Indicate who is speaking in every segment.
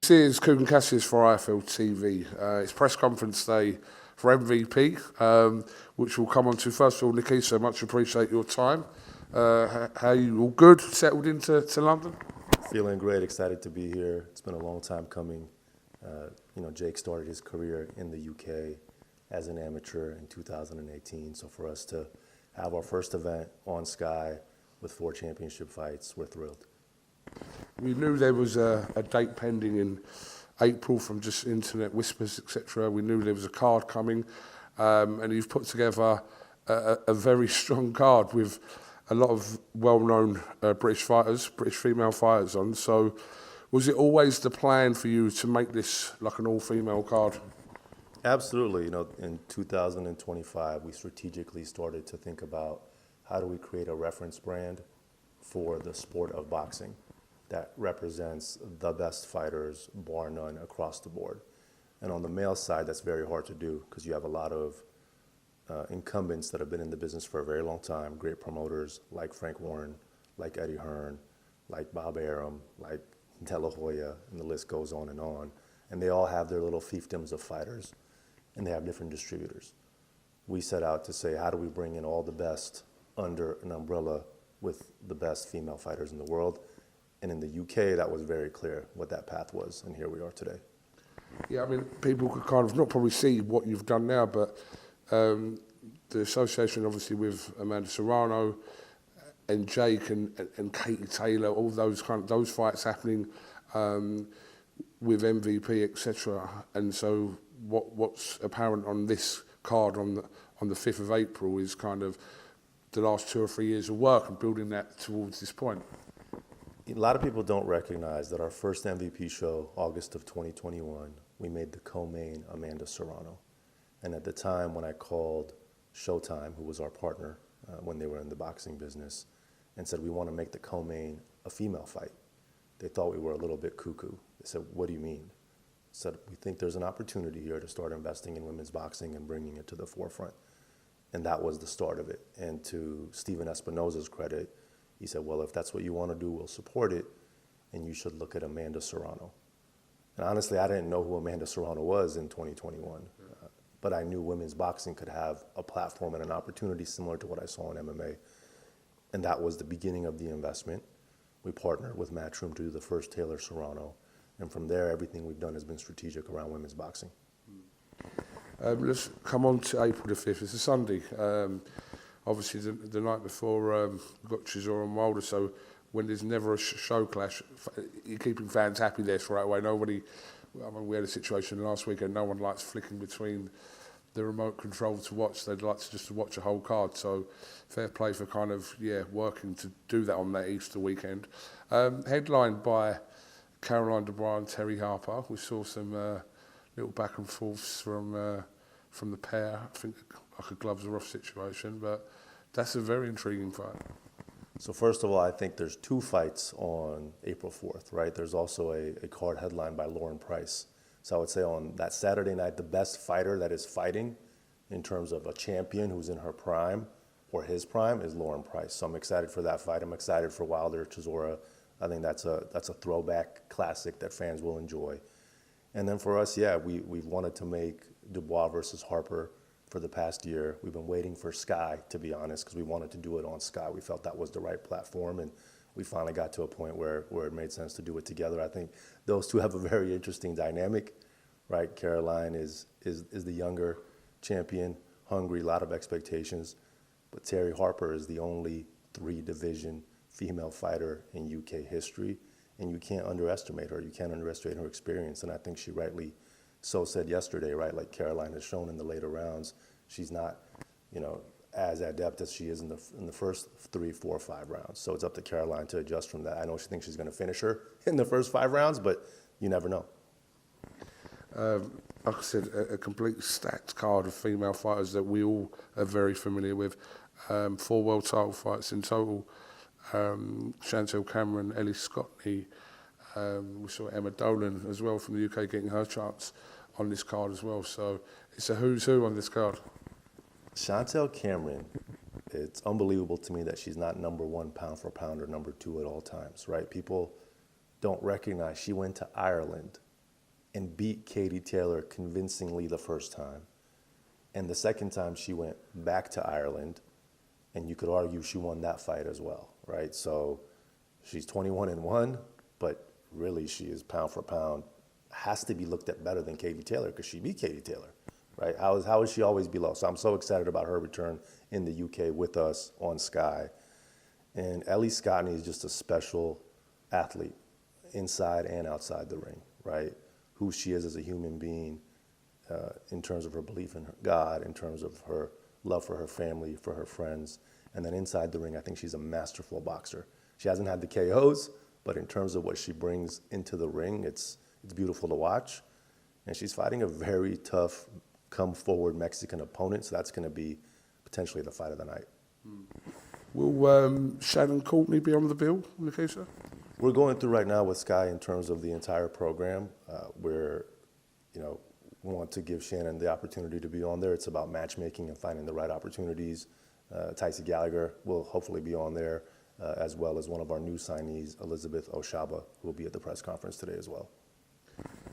Speaker 1: This is Kugan Cassius for IFLTV. It's press conference day for MVP, which we'll come on to. First of all, Nakisa, much appreciate your time. How are you? All good? Settled into London?
Speaker 2: Feeling great, excited to be here. It's been a long time coming. Jake started his career in the UK as an amateur in 2018. So for us to have our first event on Sky with 4 championship fights, we're thrilled.
Speaker 1: We knew there was a date pending in April from just internet whispers, etc. We knew there was a card coming, and you've put together a very strong card with a lot of well-known British fighters, British female fighters on. So was it always the plan for you to make this like an all-female card?
Speaker 2: Absolutely. In 2025, we strategically started to think about how do we create a reference brand for the sport of boxing that represents the best fighters, bar none, across the board. And on the male side, that's very hard to do because you have a lot of incumbents that have been in the business for a very long time, great promoters like Frank Warren, like Eddie Hearn, like Bob Arum, like De La Hoya, and the list goes on. And they all have their little fiefdoms of fighters, and they have different distributors. We set out to say, how do we bring in all the best under an umbrella with the best female fighters in the world? And in the UK, that was very clear what that path was, and here we are today.
Speaker 1: Yeah, I mean, people could kind of not probably see what you've done now, but the association obviously with Amanda Serrano and Jake and Katie Taylor, all those fights happening with MVP, etc. And so what's apparent on this card on the 5th of April is kind of the last 2 or 3 years of work and building that towards this point.
Speaker 2: A lot of people don't recognize that our first MVP show, August of 2021, we made the co-main Amanda Serrano. And at the time when I called Showtime, who was our partner when they were in the boxing business, and said, we want to make the co-main a female fight, they thought we were a little bit cuckoo. They said, what do you mean? I said, we think there's an opportunity here to start investing in women's boxing and bringing it to the forefront. And that was the start of it. And to Steven Espinoza's credit, he said, well, if that's what you want to do, we'll support it, and you should look at Amanda Serrano. And honestly, I didn't know who Amanda Serrano was in 2021, but I knew women's boxing could have a platform and an opportunity similar to what I saw in MMA. And that was the beginning of the investment. We partnered with Matchroom to do the first Taylor Serrano. And from there, everything we've done has been strategic around women's boxing.
Speaker 1: Let's come on to April the 5th. It's a Sunday. Obviously, the night before, we've got Chisora and Wilder, so when there's never a show clash, you're keeping fans happy there straight away. We had a situation last week and no one likes flicking between the remote control to watch. They'd like to just watch a whole card. So fair play for kind of, working to do that on that Easter weekend. Headlined by Caroline DeBruyne and Terry Harper. We saw some little back and forths from the pair. I think like a gloves are off situation, but that's a very intriguing fight.
Speaker 2: So first of all, I think there's 2 fights on April 4th, right? There's also a card headlined by Lauren Price. So I would say on that Saturday night, the best fighter that is fighting in terms of a champion who's in her prime or his prime is Lauren Price. So I'm excited for that fight. I'm excited for Wilder, Chisora. I think that's a throwback classic that fans will enjoy. And then for us, we've wanted to make Dubois versus Harper for the past year. We've been waiting for Sky, to be honest, because we wanted to do it on Sky. We felt that was the right platform, and we finally got to a point where it made sense to do it together. I think those two have a very interesting dynamic, right? Caroline is the younger champion, hungry, a lot of expectations, but Terry Harper is the only 3-division female fighter in UK history, and you can't underestimate her. You can't underestimate her experience, and I think she rightly so said yesterday, right? Like Caroline has shown in the later rounds, she's not, as adept as she is in the first 3, 4, 5 rounds. So it's up to Caroline to adjust from that. I know she thinks she's going to finish her in the first 5 rounds, but you never know.
Speaker 1: Like I said, a complete stacked card of female fighters that we all are very familiar with. 4 world title fights in total. Chantel Cameron, Ellie Scottney. We saw Emma Dolan as well from the UK getting her chance on this card as well. So it's a who's who on this card.
Speaker 2: Chantel Cameron, it's unbelievable to me that she's not number 1 pound for pound or number 2 at all times, right? People don't recognize she went to Ireland and beat Katie Taylor convincingly the first time. And the second time she went back to Ireland, and you could argue she won that fight as well, right? So she's 21-1, but really she is pound for pound, has to be looked at better than Katie Taylor because she beat Katie Taylor, right? How is she always below? So I'm so excited about her return in the UK with us on Sky. And Ellie Scotney is just a special athlete inside and outside the ring, right? Who she is as a human being in terms of her belief in God, in terms of her love for her family, for her friends. And then inside the ring, I think she's a masterful boxer. She hasn't had the KOs, but in terms of what she brings into the ring, it's beautiful to watch. And she's fighting a very tough, come-forward Mexican opponent, so that's going to be potentially the fight of the night.
Speaker 1: Will Shannon Courtney be on the bill, Nakisa?
Speaker 2: We're going through right now with Sky in terms of the entire program, where, we want to give Shannon the opportunity to be on there. It's about matchmaking and finding the right opportunities. Tyson Gallagher will hopefully be on there, as well as one of our new signees, Elizabeth Oshaba, who will be at the press conference today as well.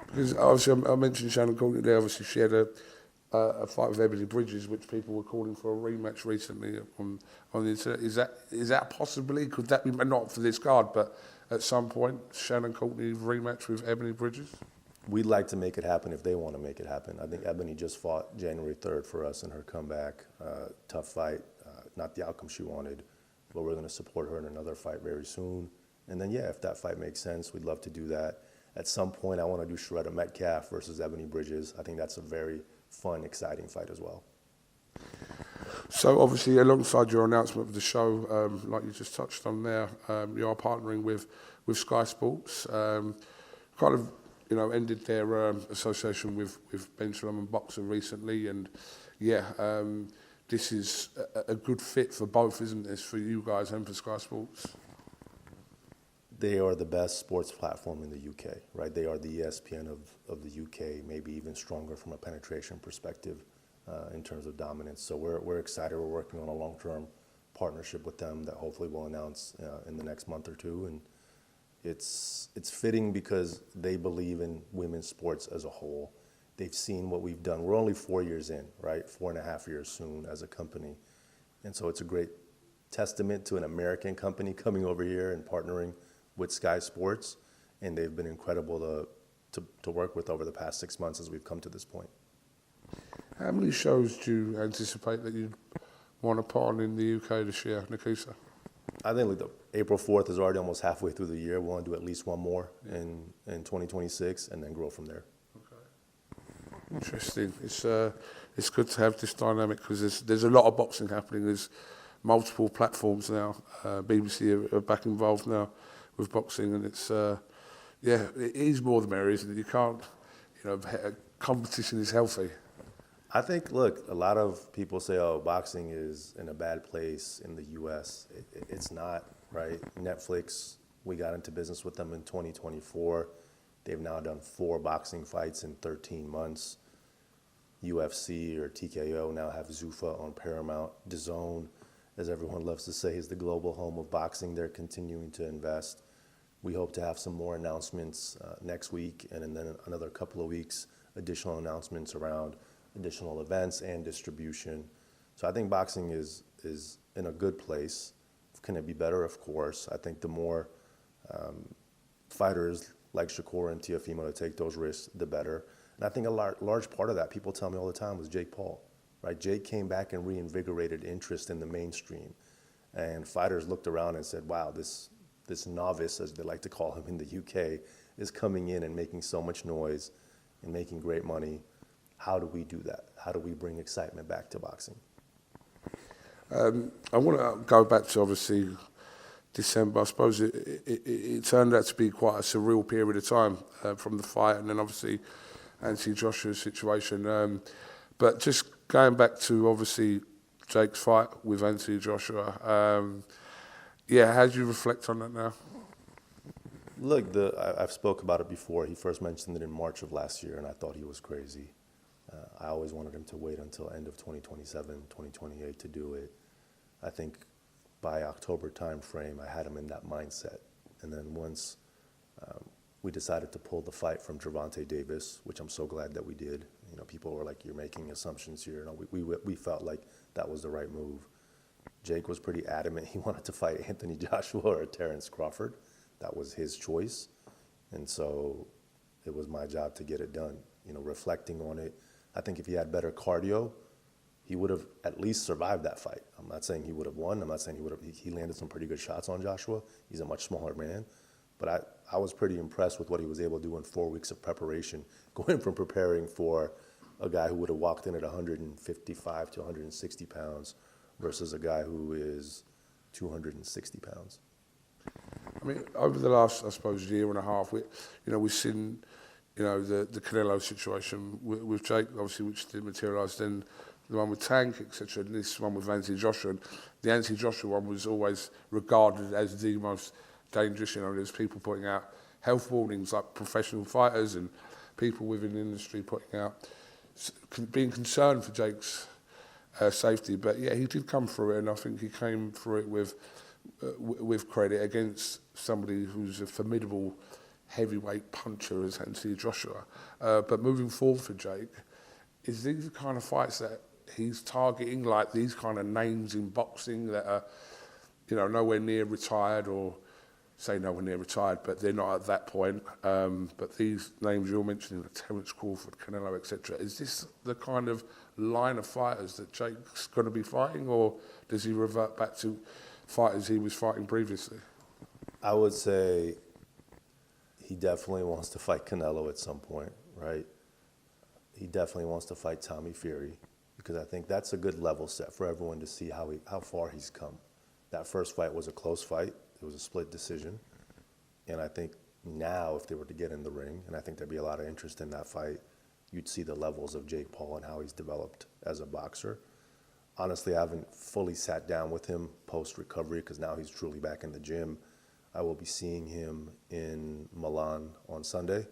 Speaker 1: Because obviously I mentioned Shannon Courtney there. Obviously she had a fight with Ebony Bridges, which people were calling for a rematch recently on the internet. Is that possibly? Could that be, not for this card, but at some point, Shannon Courtney rematch with Ebony Bridges?
Speaker 2: We'd like to make it happen if they want to make it happen. I think Ebony just fought January 3rd for us in her comeback. Tough fight, not the outcome she wanted, but we're going to support her in another fight very soon. And then, yeah, if that fight makes sense, we'd love to do that. At some point, I want to do Sharetta Metcalf versus Ebony Bridges. I think that's a very fun, exciting fight as well.
Speaker 1: So obviously, alongside your announcement of the show, like you just touched on there, you are partnering with Sky Sports. Kind of, ended their association with Ben Shalom and Boxer recently, and this is a good fit for both, isn't this, for you guys and for Sky Sports?
Speaker 2: They are the best sports platform in the UK, right? They are the ESPN of the UK, maybe even stronger from a penetration perspective in terms of dominance. So we're excited. We're working on a long-term partnership with them that hopefully we'll announce in the next month or two. And it's fitting because they believe in women's sports as a whole. They've seen what we've done. We're only 4 years in, right? 4.5 years soon as a company. And so it's a great testament to an American company coming over here and partnering with Sky Sports, and they've been incredible to work with over the past 6 months as we've come to this point.
Speaker 1: How many shows do you anticipate that you'd want to put on in the UK this year, Nakisa?
Speaker 2: I think April 4th is already almost halfway through the year. We want to do at least one more in 2026 and then grow from there.
Speaker 1: Okay. Interesting. It's good to have this dynamic because there's a lot of boxing happening. There's multiple platforms now. BBC are back involved now with boxing, and it's it is more the merrier, isn't it? You can't, competition is healthy.
Speaker 2: I think, look, a lot of people say, oh, boxing is in a bad place in the US. It's not, right? Netflix, we got into business with them in 2024. They've now done 4 boxing fights in 13 months. UFC or TKO now have Zuffa on Paramount. DAZN, as everyone loves to say, is the global home of boxing. They're continuing to invest. We hope to have some more announcements next week, and then another couple of weeks, additional announcements around additional events and distribution. So I think boxing is in a good place. Can it be better? Of course. I think the more fighters like Shakur and Teofimo to take those risks, the better. And I think a large part of that, people tell me all the time, was Jake Paul. Right? Jake came back and reinvigorated interest in the mainstream. And fighters looked around and said, wow, this novice, as they like to call him in the UK, is coming in and making so much noise and making great money. How do we do that? How do we bring excitement back to boxing?
Speaker 1: I want to go back to, obviously, December. I suppose it turned out to be quite a surreal period of time from the fight, and then obviously Anthony Joshua's situation. But just going back to, obviously, Jake's fight with Anthony Joshua, how do you reflect on that now?
Speaker 2: Look, I've spoke about it before. He first mentioned it in March of last year, and I thought he was crazy. I always wanted him to wait until end of 2027, 2028 to do it. I think by October time frame, I had him in that mindset. And then once we decided to pull the fight from Gervonta Davis, which I'm so glad that we did. You know, people were like, "You're making assumptions here." No, we felt like that was the right move. Jake was pretty adamant he wanted to fight Anthony Joshua or Terrence Crawford. That was his choice, and so it was my job to get it done. You know, reflecting on it, I think if he had better cardio, he would have at least survived that fight. I'm not saying he would have won. I'm not saying he would have. He landed some pretty good shots on Joshua. He's a much smaller man. But I was pretty impressed with what he was able to do in 4 weeks of preparation, going from preparing for a guy who would have walked in at 155 to 160 pounds versus a guy who is 260 pounds.
Speaker 1: I mean, over the last, I suppose, year and a half, we've seen, the Canelo situation with Jake, obviously, which didn't materialise. Then the one with Tank, etc. And this one with Anthony Joshua. And the Anthony Joshua one was always regarded as the most dangerous. There's people putting out health warnings, like professional fighters and people within the industry putting out, being concerned for Jake's safety. But yeah, he did come through it, and I think he came through it with credit against somebody who's a formidable heavyweight puncher as Anthony Joshua. But moving forward for Jake, is these the kind of fights that he's targeting, like these kind of names in boxing that are, nowhere near retired, or say nowhere near retired, but they're not at that point. But these names you're mentioning, Terrence Crawford, Canelo, etc., is this the kind of line of fighters that Jake's going to be fighting, or does he revert back to fighters he was fighting previously?
Speaker 2: I would say he definitely wants to fight Canelo at some point, right? He definitely wants to fight Tommy Fury, because I think that's a good level set for everyone to see how far he's come. That first fight was a close fight. It was a split decision. And I think now, if they were to get in the ring, and I think there'd be a lot of interest in that fight, you'd see the levels of Jake Paul and how he's developed as a boxer. Honestly, I haven't fully sat down with him post-recovery, because now he's truly back in the gym. I will be seeing him in Milan on Sunday.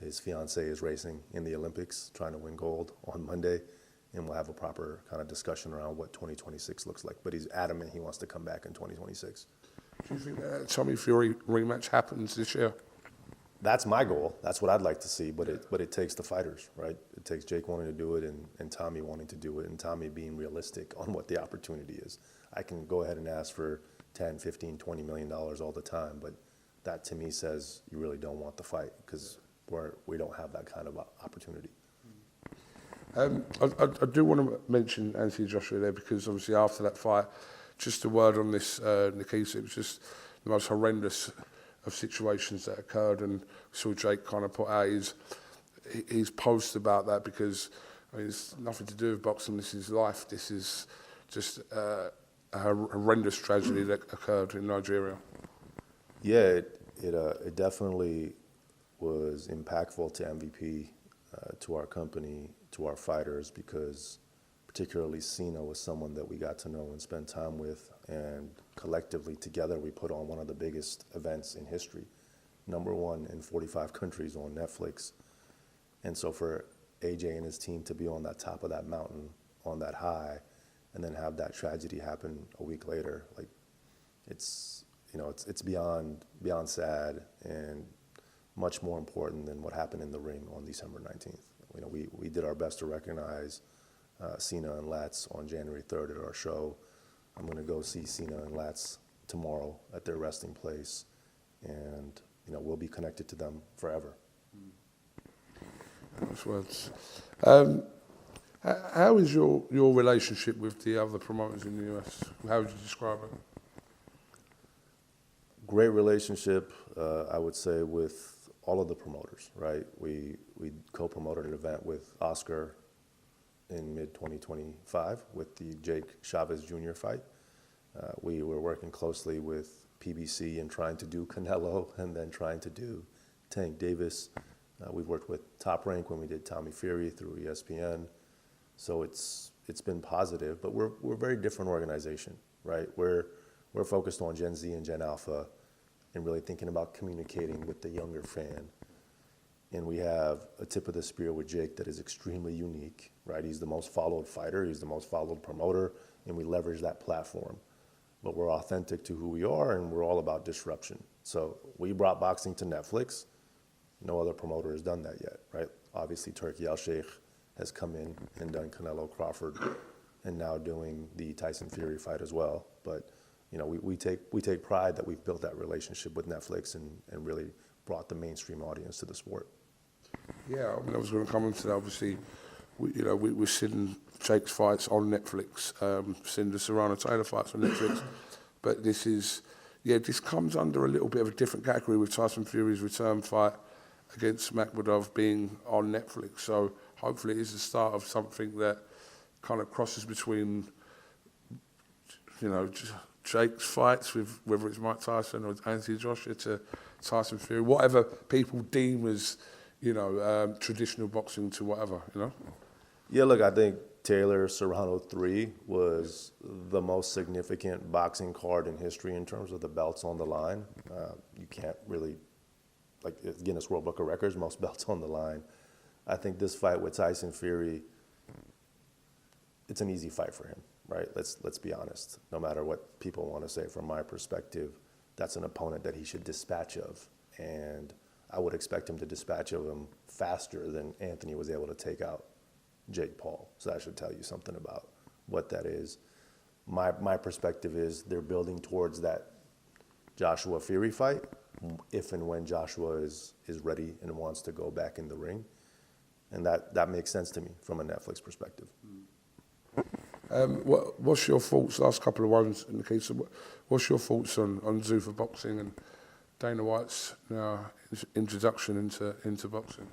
Speaker 2: His fiance is racing in the Olympics, trying to win gold on Monday. And we'll have a proper kind of discussion around what 2026 looks like. But he's adamant he wants to come back in 2026.
Speaker 1: Do you think that Tommy Fury rematch happens this year?
Speaker 2: That's my goal. That's what I'd like to see. But it takes the fighters, right? It takes Jake wanting to do it and Tommy wanting to do it, and Tommy being realistic on what the opportunity is. I can go ahead and ask for 10, 15, $20 million all the time, but that to me says you really don't want the fight, because we don't have that kind of opportunity.
Speaker 1: I do want to mention Anthony Joshua there, because obviously after that fight, just a word on this, Nakisa, it was just the most horrendous of situations that occurred, and we saw Jake kind of put out his post about that, because it's nothing to do with boxing. This is life. This is just a horrendous tragedy that occurred in Nigeria.
Speaker 2: Yeah, it definitely was impactful to MVP, to our company, to our fighters, because particularly Cena was someone that we got to know and spend time with, and collectively together we put on one of the biggest events in history, #1 in 45 countries on Netflix. And so for AJ and his team to be on that top of that mountain, on that high, and then have that tragedy happen a week later, like it's beyond sad, and much more important than what happened in the ring on December 19th. We did our best to recognize Cena and Latz on January 3rd at our show. I'm going to go see Cena and Latz tomorrow at their resting place, and we'll be connected to them forever.
Speaker 1: Nice words. How is your relationship with the other promoters in the US? How would you describe it?
Speaker 2: Great relationship, I would say, with all of the promoters, right? We co-promoted an event with Oscar in mid-2025 with the Jake Chavez Jr. fight. We were working closely with PBC and trying to do Canelo, and then trying to do Tank Davis. We've worked with Top Rank when we did Tommy Fury through ESPN. So it's been positive, but we're a very different organization, right? We're focused on Gen Z and Gen Alpha, and really thinking about communicating with the younger fan. And we have a tip of the spear with Jake that is extremely unique, right? He's the most followed fighter, he's the most followed promoter, and we leverage that platform. But we're authentic to who we are, and we're all about disruption. So we brought boxing to Netflix. No other promoter has done that yet, right? Obviously, Turkey Al-Sheikh has come in and done Canelo Crawford, and now doing the Tyson Fury fight as well. But you know, we take pride that we've built that relationship with Netflix and really brought the mainstream audience to the sport.
Speaker 1: Yeah, I was going to come into that. Obviously, we're seeing Jake's fights on Netflix, seeing the Serrano Taylor fights on Netflix, but this comes under a little bit of a different category with Tyson Fury's return fight against Makhmudov being on Netflix. So hopefully it is the start of something that kind of crosses between, Jake's fights with whether it's Mike Tyson or Anthony Joshua to Tyson Fury, whatever people deem as, traditional boxing to whatever,
Speaker 2: Yeah, look, I think Taylor Serrano 3 was the most significant boxing card in history in terms of the belts on the line. You can't really, like Guinness World Book of Records, most belts on the line. I think this fight with Tyson Fury, it's an easy fight for him, right? Let's be honest. No matter what people want to say, from my perspective, that's an opponent that he should dispatch of, and I would expect him to dispatch of him faster than Anthony was able to take out Jake Paul. So that should tell you something about what that is. My perspective is they're building towards that Joshua Fury fight if and when Joshua is ready and wants to go back in the ring. And that makes sense to me from a Netflix perspective.
Speaker 1: What's your thoughts, last couple of ones in the case of, what's your thoughts on Zuffa boxing and Dana White's introduction into boxing?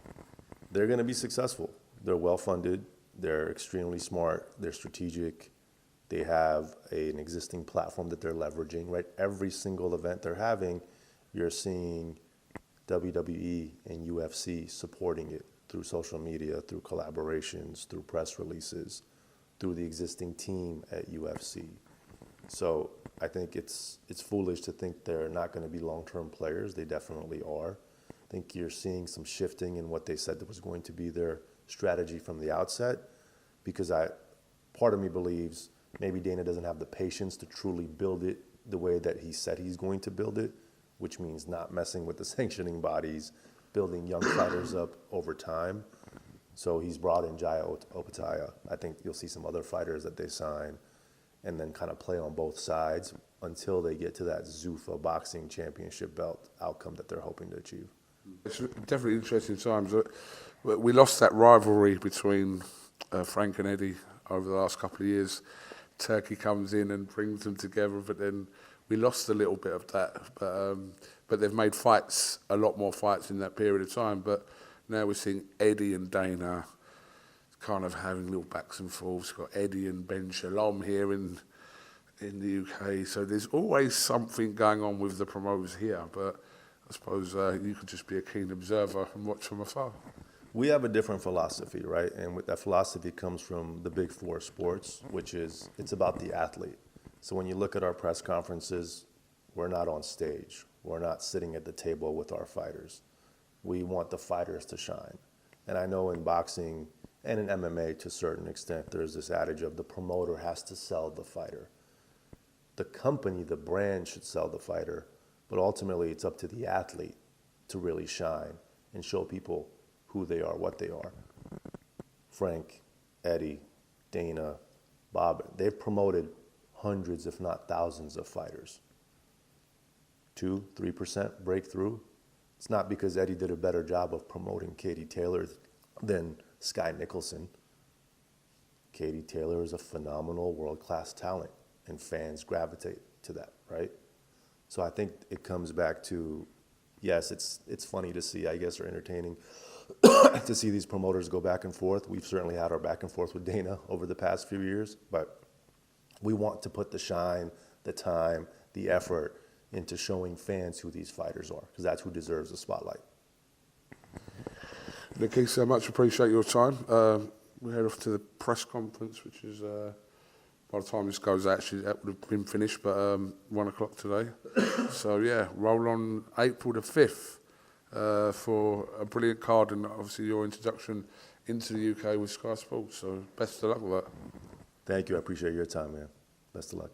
Speaker 2: They're going to be successful. They're well-funded. They're extremely smart. They're strategic. They have an existing platform that they're leveraging, right? Every single event they're having, you're seeing WWE and UFC supporting it through social media, through collaborations, through press releases, through the existing team at UFC. So I think it's foolish to think they're not going to be long-term players. They definitely are. I think you're seeing some shifting in what they said that was going to be their strategy from the outset, because part of me believes maybe Dana doesn't have the patience to truly build it the way that he said he's going to build it, which means not messing with the sanctioning bodies, building young fighters up over time. So he's brought in Jaya Opataya. I think you'll see some other fighters that they sign and then kind of play on both sides until they get to that Zuffa boxing championship belt outcome that they're hoping to achieve.
Speaker 1: It's definitely interesting times. We lost that rivalry between Frank and Eddie over the last couple of years. Turkey comes in and brings them together, but then we lost a little bit of that. But they've made fights, a lot more fights in that period of time. But now we're seeing Eddie and Dana kind of having little backs and forths. We've got Eddie and Ben Shalom here in the UK. So there's always something going on with the promoters here. But I suppose you could just be a keen observer and watch from afar.
Speaker 2: We have a different philosophy, right? And with that philosophy comes from the big four sports, which is it's about the athlete. So when you look at our press conferences, we're not on stage. We're not sitting at the table with our fighters. We want the fighters to shine. And I know in boxing and in MMA to a certain extent, there's this adage of the promoter has to sell the fighter. The company, the brand should sell the fighter, but ultimately it's up to the athlete to really shine and show people who they are, what they are. Frank, Eddie, Dana, Bob, they've promoted hundreds, if not thousands of fighters. 2-3% breakthrough. It's not because Eddie did a better job of promoting Katie Taylor than Sky Nicholson. Katie Taylor is a phenomenal world-class talent, and fans gravitate to that, right? So I think it comes back to, yes, it's funny to see, I guess, or entertaining to see these promoters go back and forth. We've certainly had our back and forth with Dana over the past few years, but we want to put the shine, the time, the effort into showing fans who these fighters are, because that's who deserves the spotlight.
Speaker 1: Nakisa, much appreciate your time. We head off to the press conference, which is, by the time this goes out, actually, that would have been finished, but 1 o'clock today. So, yeah, roll on April the 5th for a brilliant card and obviously your introduction into the UK with Sky Sports. So, best of luck with that.
Speaker 2: Thank you. I appreciate your time, man. Best of luck.